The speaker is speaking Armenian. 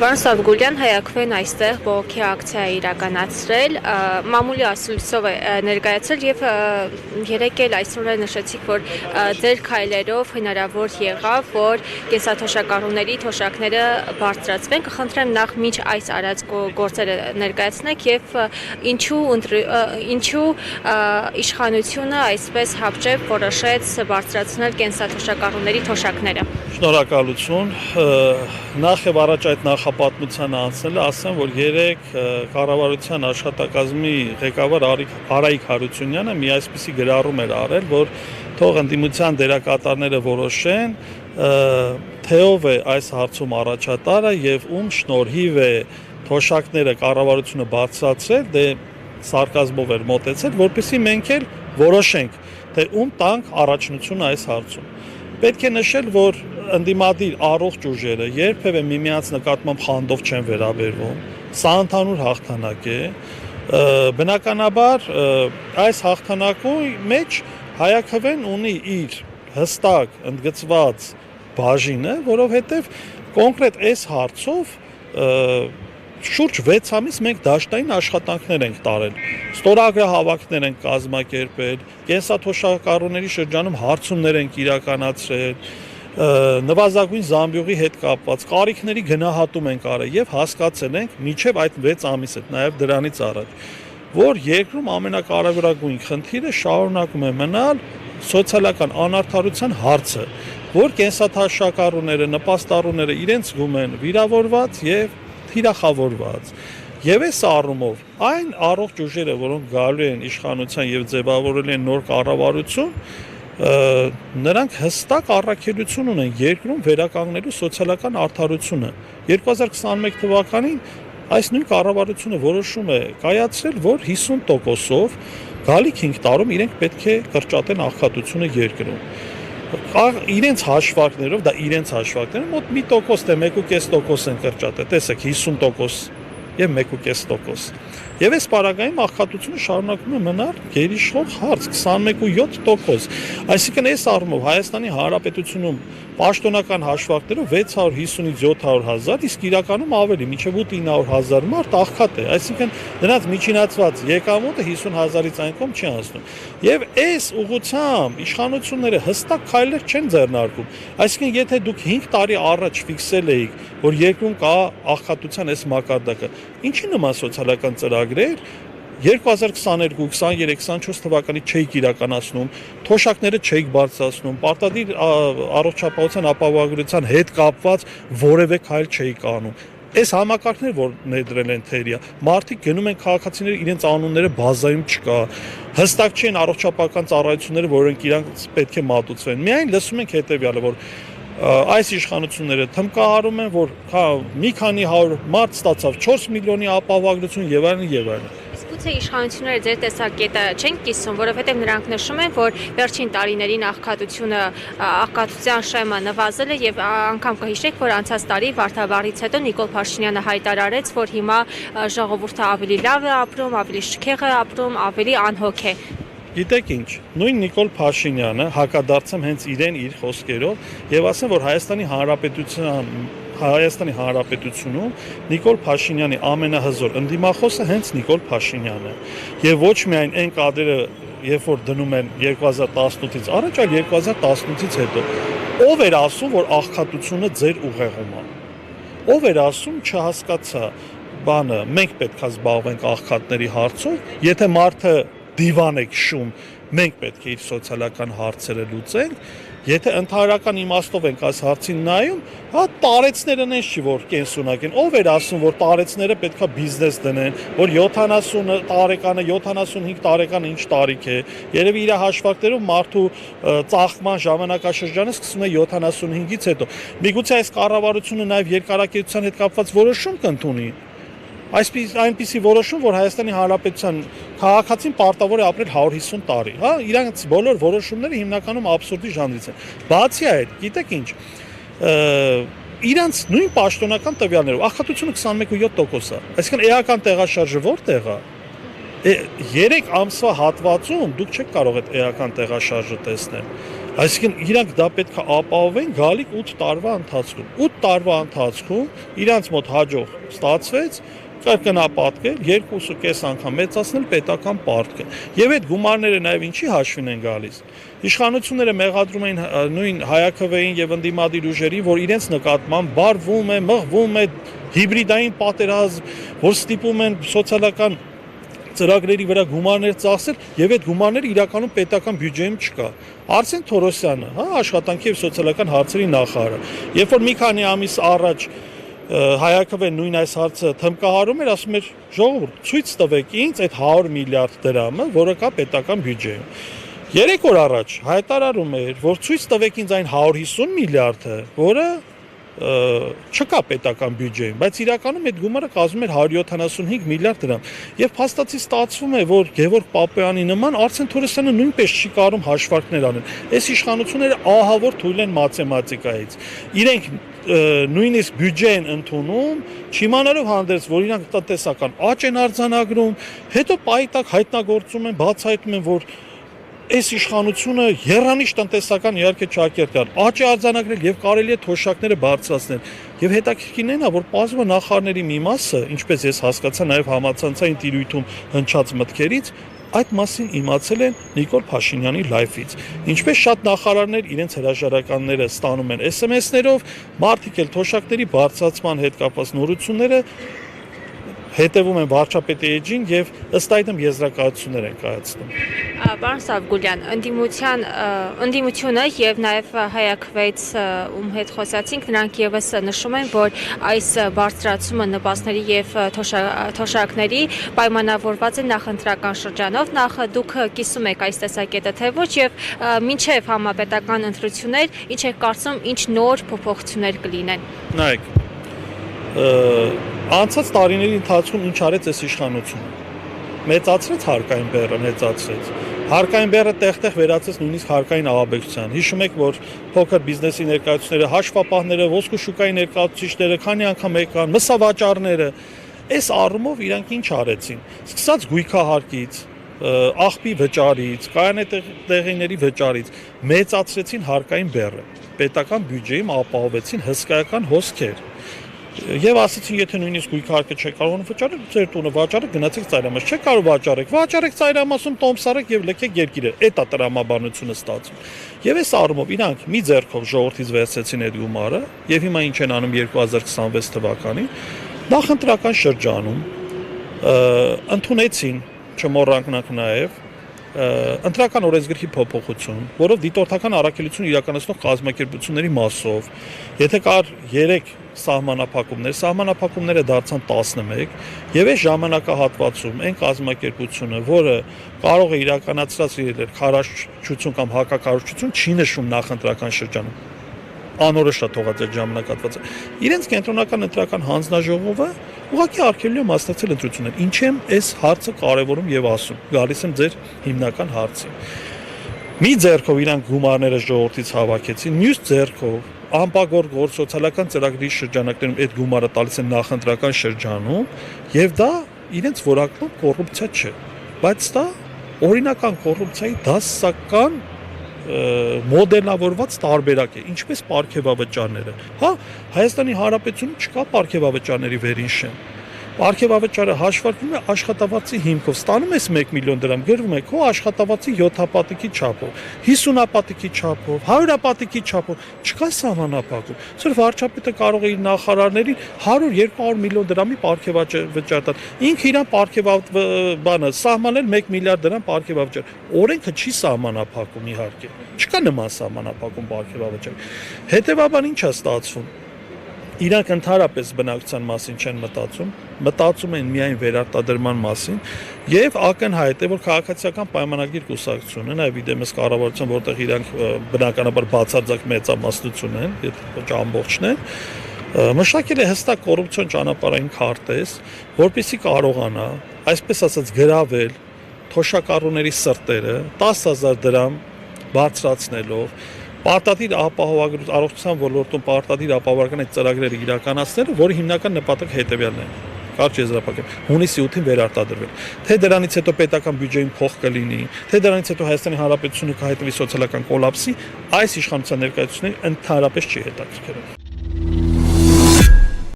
Պարոն Սավգուլյան, Հայաքվեն այստեղ բողոքի ակցիա է իրականացրել, մամուլի ասուլիսով է ներկայացրել և երեկ էլ այսօր է նշեցիք, որ ձեր քայլերով հնարավոր եղավ, որ կենսաթոշակառուների թոշակները բարձրացվեն, կխնդրեմ նախ մինչ այս արած գործերը ներկայացնեք և ինչու իշխանությունը այսպես հապճեպ որոշեց բարձրացնել կենսաթոշակառուների թոշակները։ Շնորհակալություն, նախ եւ առաջ այդ նախապատմությանը անցնելը ասեմ, որ երեք կառավարության աշխատակազմի ղեկավար Արայիկ Հարությունյանը մի այսպիսի գրառում էր արել, որ թող ընդդիմության դերակատարները որոշեն, թե ով է այս հարցում առաջատարը եւ ում շնորհիվ է թոշակները կառավարությունը բարձրացրել, դե սարկազմով էր մոտեցել, որպեսզի մենք էլ որոշենք, թե ում տանք առաջնությունը այս հարցում։ Պետք է նշել, որ ընդդիմադիր առողջ ուժերը երբևէ միմյանց նկատմամբ խանդով չեն վերաբերվում, սա ընդհանուր հաղթանակ է, բնականաբար այս հաղթանակի մեջ Հայաքվեն ունի իր հստակ ընդգծված բաժինը, որովհետև կոնկրետ այս հարցով շուրջ 6 ամիս մենք դաշտային աշխատանքներ ենք տարել, ստորագրահավաքներ ենք կազմակերպել, կենսաթոշակառուների շրջանում հարցումներ ենք իրականացրել, նվազագույն զամբյուղի հետ կապված կարիքների գնահատում ենք արել եւ հասկացել ենք մինչեւ այդ 6 ամիսը, նաեւ դրանից առաջ, որ երկրում ամենակարևորագույն խնդիրը շարունակում է մնալ սոցիալական անարդարության հարցը, որ կենսաթոշակառուները, նպաստառուները իրենց զգում են վիրավորված եւ թիրախավորված։ Եվ այս առումով այն առողջ ուժերը, որոնք գալու են իշխանության եւ ձևավորել են նոր կառավարություն, նրանք հստակ առաքելություն ունեն երկրում վերականգնելու սոցիալական արդարությունը։ 2021 թվականին այս նույն կառավարությունը որոշում է կայացրել, որ 50%-ով գալիք 5 տարում իրենք պետք է կրճատեն աղքատությունը երկրում։ Իրենց հաշվարկներով, դա իրենց հաշվարկներով մոտ 1% թե 1.5% են կրճատել, տեսեք 50% եւ 1.5%։ Եվ այս պարագայում աղքատությունը շարունակում է մնալ գերիշխող հարց 21.7%։ Այսինքն այս առումով Հայաստանի Հանրապետությունում պաշտոնական հաշվարկներով 650-ից 700 հազար, իսկ իրականում ավելի, մինչև 800-900 հազար մարդ աղքատ է, այսինքն նրանց միջինացված եկամուտը 50,000-ից այն կողմ չի անցնում։ Եվ այս ուղղությամբ իշխանությունները հստակ քայլեր չեն ձեռնարկում։ Այսինքն եթե դուք 5 տարի առաջ ֆիքսել էիք, որ երկրում կա աղքատության այս մակարդակը, ինչի նման սոցիալական ծրագրեր 2022, 23, 24 թվականի չէիք իրականացնում, թոշակները չէիք բարձրացնում, պարտադիր առողջապահության ապահովագրության հետ կապված որևէ քայլ չէիք անում։ Այս համակարգները, որ ներդրել են թերիա, մարդիկ գնում են քաղաքացիները իրենց անունները բազայում չկա, հստակ չեն առողջապահական ծառայությունները, որոնք իրանց պետք է մատուցվեն։ Միայն լսում ենք հետևյալը, որ այս իշխանությունները թմկահարում են, որ մի քանի 100 մարդ ստացավ 4 միլիոնի ապահովագրություն եւ այլն եւ այլն։ Գուցե իշխանությունները ձեր տեսակետը չեն կիսում, որովհետև նրանք նշում են, որ վերջին տարիներին աղքատության շեմը նվազել է եւ անգամ կհիշեք, որ անցած տարի Վարդավառից հետո Նիկոլ Փաշինյանը հայտարարեց, որ հիմա ժողովուրդը ավելի լավ է ապրում, ավելի շքեղ է ապրում, ավելի անհոգ է։ Գիտեք ինչ, նույն Նիկոլ Փաշինյանը հակադարձեմ հենց իրեն իր խոսքերով եւ ասեմ, որ Հայաստանի Հանրապետությունում Նիկոլ Փաշինյանի ամենահզոր ընդդիմախոսը հենց Նիկոլ Փաշինյանն է։ Եվ ոչ միայն այն կադրերը, երբ որ դնում են 2018-ից առաջ, այլ 2018-ից հետո։ Ով էր ասում, որ աղքատությունը ձեր ուղեղում է։ Ով էր ասում, չհասկացա, բանը, մենք պետք է զբաղվենք աղքատների հարցով, եթե մարդը դիվան է քշում, մենք պետք է իր սոցիալական հարցերը լուծենք, եթե ընդհանրական իմաստով ենք այս հարցին նայում, հա տարեցները նենց չի, որ կենսունակ են, ով էր ասում, որ տարեցները պետք է բիզնես դնեն, որ 70 տարեկանը, 75 տարեկանը ինչ տարիք է, երևի իր հաշվարկներով մարդու ծաղկման ժամանակաշրջանը սկսում է 75-ից հետո։ Միգուցե այս կառավարությունը նաև երկարակեցության հետ կապված որոշում կընդունի։ Այնպիսի որոշում, որ Հայաստանի Հանրապետության քաղաքացին պարտավոր է ապրել 150 տարի, հա, իրանց բոլոր որոշումները հիմնականում աբսուրդի ժանրից են։ Բացի այդ, գիտեք ինչ, իրանց նույն պաշտոնական տվյալներով աղքատությունը 21.7% է, այսինքն էական տեղաշարժը որտեղ է։ 3 ամսվա հատվածում դուք չեք կարող այդ էական տեղաշարժը տեսնել։ Այսինքն իրանք դա պետք է ապահովեն գալիք 8 տարվա ընթացքում։ 8 տարվա ընթացքում իրանք մոտ հաջող ստացվեց կրկնապատկել 2.5 անգամ մեծացնել պետական պարտքը։ Եվ այդ գումարները նաև ինչի հաշվին են գալիս։ Իշխանությունները մեղադրում էին նույն հայաքվեին եւ ընդդիմադիր ուժերին, որ իրենց նկատմամբ բարվում է, մղվում է հիբրիդային պատերազմ, որ ստիպում են սոցիալական ծրագրերի վրա գումարներ ծախսել եւ այդ գումարները իրականում պետական բյուջեում չկա։ Արսեն Թորոսյանը, աշխատանքի եւ սոցիալական հարցերի նախարարը, երբ որ մի քանի ամիս առաջ հայաքվեն նույն այս հարցը թմկահարում էր, ասում էր ժողովուրդ, ցույց տվեք ինձ այդ 100 միլիարդ դրամը, որը կա պետական բյուջեում։ 3 օր առաջ հայտարարում էր, որ ցույց տվեք ինձ այն 150 միլիարդը, որը չկա պետական բյուջեում, բայց իրականում այդ գումարը կազմում էր 175 միլիարդ դրամ։ Եվ փաստացի ստացվում է, որ Գևորգ Պապոյանի նման Արսեն Թորոսյանը նույնպես չի կարող հաշվարկներ անել։ Այս իշխանությունները ահավոր թույլ են մաթեմատիկայից։ Իրենք նույնիսկ բյուջե են ընդունում, չիմանալով հանդերձ, որ իրանք տնտեսական աճ են արձանագրում, հետո պայտակ հայտնագործում են, բացահայտում են, որ այս իշխանությունը եռանիշ տնտեսական իհարկե ճակերտ է, աճ է արձանագրել եւ կարելի է թոշակները բարձրացնել։ Եվ հետաքրքիրն է, որ բազմա նախարարների մի մասը, ինչպես ես հասկացա նաեւ համացանցային տիրույթում հնչած մտքերից, այդ մասին իմացել են Նիկոլ Փաշինյանի լայվից։ Ինչպես շատ նախարարներ իրենց հրաժարականները ստանում են SMS-ներով, մարդիկ էլ թոշակների բարձրացման հետ կապված նորությունները հետևում են վարչապետի էջին եւ ըստ այդմ եզրակացություններ են կայացնում։ Պարոն Սավգուլյան, ընդդիմությունը եւ նաեւ հայաքվեից ում հետ խոսացինք, նրանք եւս նշում են, որ այս բարձրացումը նպաստների եւ թոշակների պայմանավորված է նախընտրական շրջանով, նախ դուք կիսում եք այս տեսակետը թե ոչ եւ մինչեւ համապետական ընտրություններ, ինչ եք կարծում, ինչ նոր փոփոխություններ կլինեն։ Նայեք, անցած տարիների ընթացքում ինչ արեց այս իշխանությունը։ Մեծացրեց հարկային բեռը, մեծացրեց։ Հարկային բեռը տեղ-տեղ վերածեց նույնիսկ հարկային ահաբեկչության։ Հիշում եք, որ փոքր բիզնեսի ներկայացուցիչները, հաշվապահները, ոսկու շուկայի ներկայացուցիչները, քանի անգամ եկան, մսավաճառները, այս առումով իրանք ինչ արեցին։ Սկսած գույքահարկից, աղբի վճարից, կայանետեղիների վճարից մեծացրեցին հարկային բեռը։ Պետական բյուջեում ապահովեցին հսկայական հոսքեր։ Եվ ասացին, եթե նույնիսկ գույքահարկը չեք կարող վճարել, ձեր տունը վաճառեք, գնացեք ծայրամաս, չեք կարող վաճառեք ծայրամասում, տոմսարեք եւ լքեք երկիրը։ Այդ է տրամաբանությունը ստացվում։ Եվ այս առումով իրանք մի ձեռքով ժողովրդից վերցրեցին այդ գումարը, եւ հիմա ինչ են անում 2026 թվականին, նախընտրական շրջանում ընդունեցին, չմոռանանք նաեւ ընտրական օրենսգրքի փոփոխություն, որով դիտորդական առաքելություն իրականացնող կազմակերպությունների մասով, եթե կար 3 սահմանափակումները դարձան 11, եւ այս ժամանակահատվածում այն կազմակերպությունը, որը կարող է իրականացնել քարոզչություն կամ հակակարոզչություն, չի նշվում նախընտրական շրջանում։ Անորոշ է թողած այդ ժամանակահատվածը։ Իրենց կենտրոնական ընտրական հանձնաժողովը ուղղակի արգելում է մասնակցել ընտրություններին։ Ինչ եմ այս հարցը կարևորում եւ ասում։ Գալիս եմ ձեր հիմնական հարցին։ Մի ձեռքով իրանք գումարները ժողովրդից հավաքեցին, մյուս ձեռքով անպագոր սոցիալական ծրագրի շրջանակներում այդ գումարը տալիս են նախընտրական շրջանում, եւ դա իրենց որակով կոռուպցիա չէ, բայց դա օրինական կոռուպցիայի դասական մոդելավորված տարբերակ է, ինչպես պարգևավճարները։ Հա, Հայաստանի Հանրապետությունում չկա պարգևավճարների վերին շեմ։ Պարգևավճարը հաշվարկվում է աշխատավարձի հիմքով, ստանում ես 1 միլիոն դրամ, գրվում է քո աշխատավարձի 7-հապատիկի չափով, 50-հապատիկի չափով, 100-հապատիկի չափով, չկա սահմանափակում։ Սա վարչապետը կարող է իր նախարարներին 100-200 միլիոն դրամի պարգևավճար տալ։ Ինքը իրան պարգևաբանը սահմանել 1 միլիարդ դրամ պարգևավճար։ Օրենքը չի սահմանափակում իհարկե։ Չկա նման սահմանափակում պարգևավճարի։ Հետևաբար ինչ է ստացվում։ Իրանք ընդհանրապես բնակչության մասին չեն մտածում են միայն վերարտադրման մասին եւ ակնհայտ է, որ քաղաքացիական պայմանագիր կուսակցությունը, նաեւ իդեմս կառավարության, որտեղ իրանք բնականաբար բացարձակ մեծամասնություն են, եթե ամբողջն են, մշակել է հստակ կոռուպցիոն ճանապարհային քարտեզ, որպեսզի կարողանա, այսպես ասած, գրավել թոշակառուների սրտերը 10,000 դրամ բարձրացնելով պարտադիր առողջության ոլորտում պարտադիր ապահովական այդ ծրագրերը իրականացնելը, որի հիմնական նպատակը հետևյալն է։ կարճ եզրափակեմ, հունիսի 8-ին վերարտադրվել։ Թե դրանից հետո պետական բյուջեին փող կլինի, թե դրանից հետո Հայաստանի Հանրապետությունը կհայտվի սոցիալական կոլապսի, այս իշխանության ներկայացուցիչներին ընդհանրապես չի հետաքրքրում։